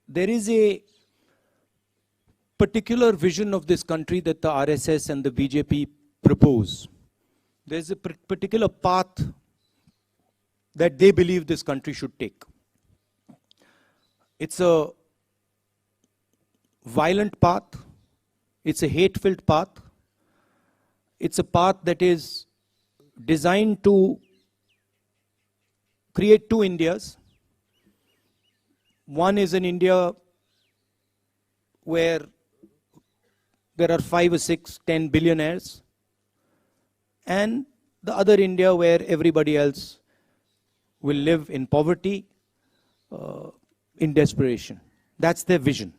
there is a particular vision of this country that the RSS and the BJP propose. There's a particular path that they believe this country should take. It's a violent path. It's a hate-filled path. It's a path that is designed to create two Indias. One is an India where there are 5 or 6, 10 billionaires, and the other India where everybody else will live in poverty, in desperation. That's their vision.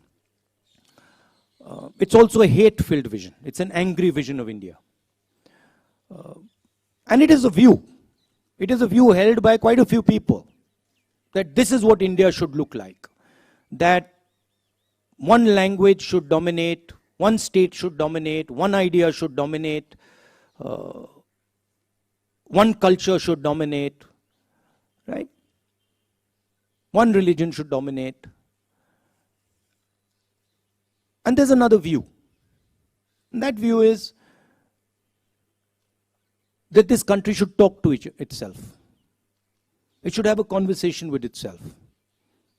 It's also a hate-filled vision. It's an angry vision of India. And it is a view. It is a view held by quite a few people, that this is what India should look like. That one language should dominate, one state should dominate, one idea should dominate, one culture should dominate, right? One religion should dominate. And there's another view. And that view is that this country should talk to itself. It should have a conversation with itself.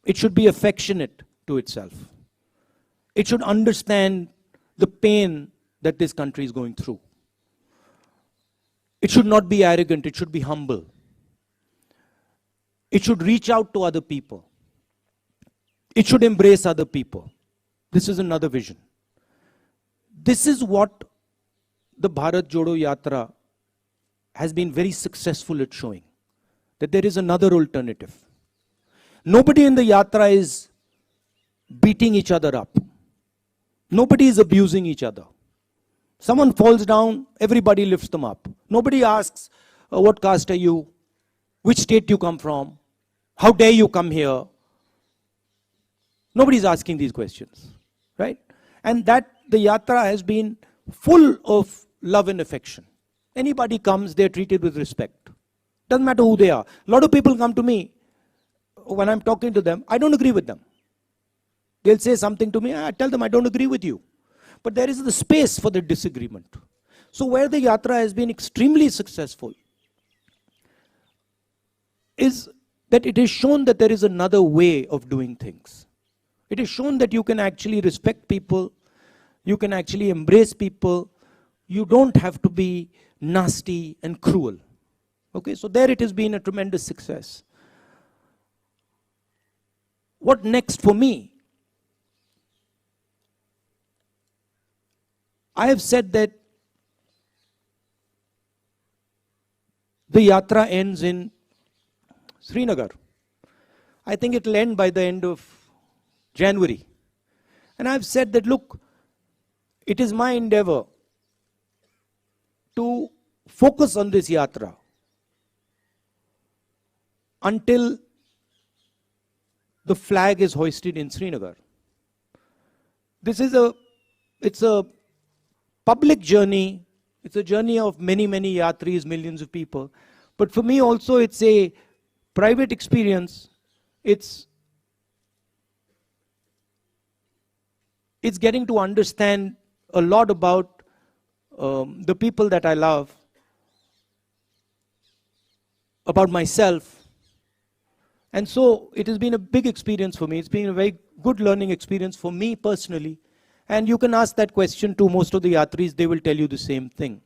It should be affectionate to itself. It should understand the pain that this country is going through. It should not be arrogant. It should be humble. It should reach out to other people. It should embrace other people. This is another vision. This is what the Bharat Jodo Yatra has been very successful at showing, that there is another alternative. Nobody in the yatra is beating each other up. Nobody is abusing each other. Someone falls down, everybody lifts them up. Nobody asks, what caste are you? Which state you come from? How dare you come here? Nobody is asking these questions, right? And that the yatra has been full of love and affection. Anybody comes, they're treated with respect. Doesn't matter who they are. A lot of people come to me, when I'm talking to them, I don't agree with them. They'll say something to me, I tell them I don't agree with you. But there is the space for the disagreement. So where the yatra has been extremely successful is that it is shown that there is another way of doing things. It is shown that you can actually respect people, you can actually embrace people, you don't have to be nasty and cruel. Okay, so there it has been a tremendous success. What next for me? I have said that the yatra ends in Srinagar. I think it will end by the end of January. And I've said that, look, it is my endeavor to focus on this yatra until the flag is hoisted in Srinagar. This is it's a public journey. It's a journey of many, many yatris, millions of people. But for me also, it's a private experience. It's getting to understand a lot about the people that I love, about myself. And so it has been a big experience for me. It's been a very good learning experience for me personally. And you can ask that question to most of the yatris, they will tell you the same thing.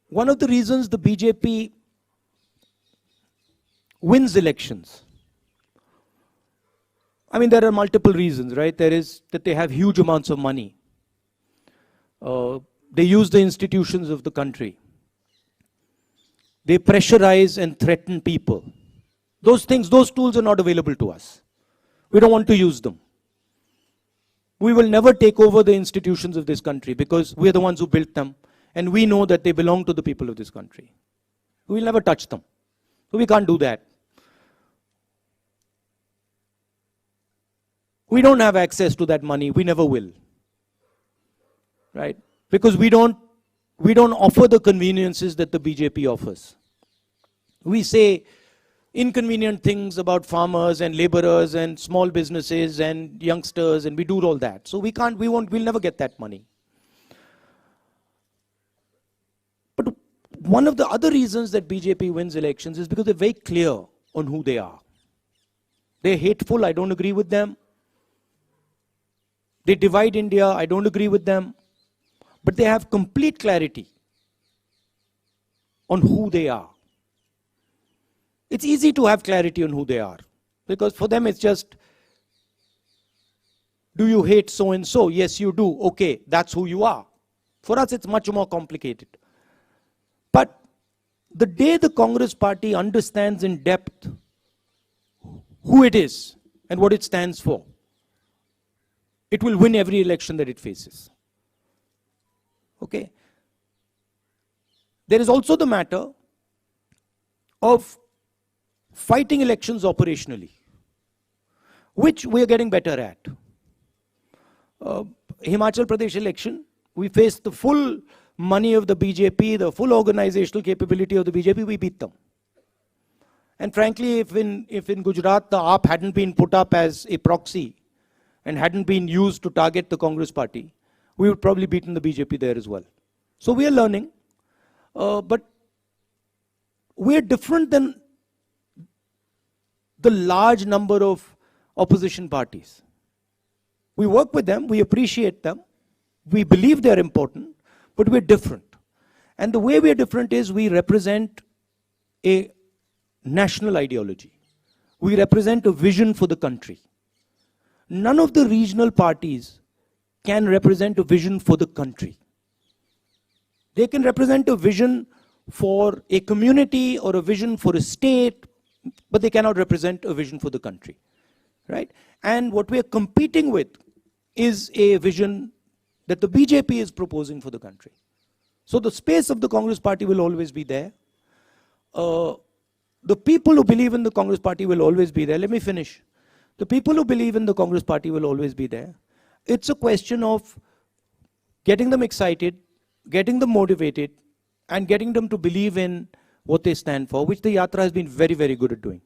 One of the reasons the BJP wins elections, I mean, there are multiple reasons, right? There is that they have huge amounts of money. They use the institutions of the country. They pressurize and threaten people. Those things, those tools are not available to us. We don't want to use them. We will never take over the institutions of this country because we are the ones who built them and we know that they belong to the people of this country. We will never touch them. So we can't do that. We don't have access to that money. We never will. Right? Because we don't offer the conveniences that the BJP offers. We say inconvenient things about farmers and laborers and small businesses and youngsters, and we do all that. So we'll never get that money. But one of the other reasons that BJP wins elections is because they're very clear on who they are. They're hateful, I don't agree with them. They divide India, I don't agree with them. But they have complete clarity on who they are. It's easy to have clarity on who they are, because for them it's just, do you hate so and so? Yes, you do. Okay, that's who you are. For us, it's much more complicated. But the day the Congress party understands in depth who it is and what it stands for, it will win every election that it faces. Okay? There is also the matter of fighting elections operationally, which we are getting better at. Himachal Pradesh election, we faced the full money of the BJP, the full organizational capability of the BJP, we beat them. And frankly, if in Gujarat the AAP hadn't been put up as a proxy and hadn't been used to target the Congress party, we would probably beaten the BJP there as well. So we are learning, but we are different than the large number of opposition parties. We work with them, we appreciate them, we believe they're important, but we're different. And the way we're different is we represent a national ideology. We represent a vision for the country. None of the regional parties can represent a vision for the country. They can represent a vision for a community or a vision for a state, but they cannot represent a vision for the country, right? And what we are competing with is a vision that the BJP is proposing for the country. So the space of the Congress party will always be there. The people who believe in the Congress party will always be there. Let me finish. The people who believe in the Congress party will always be there. It's a question of getting them excited, getting them motivated, and getting them to believe in what they stand for, which the Yatra has been very, very good at doing.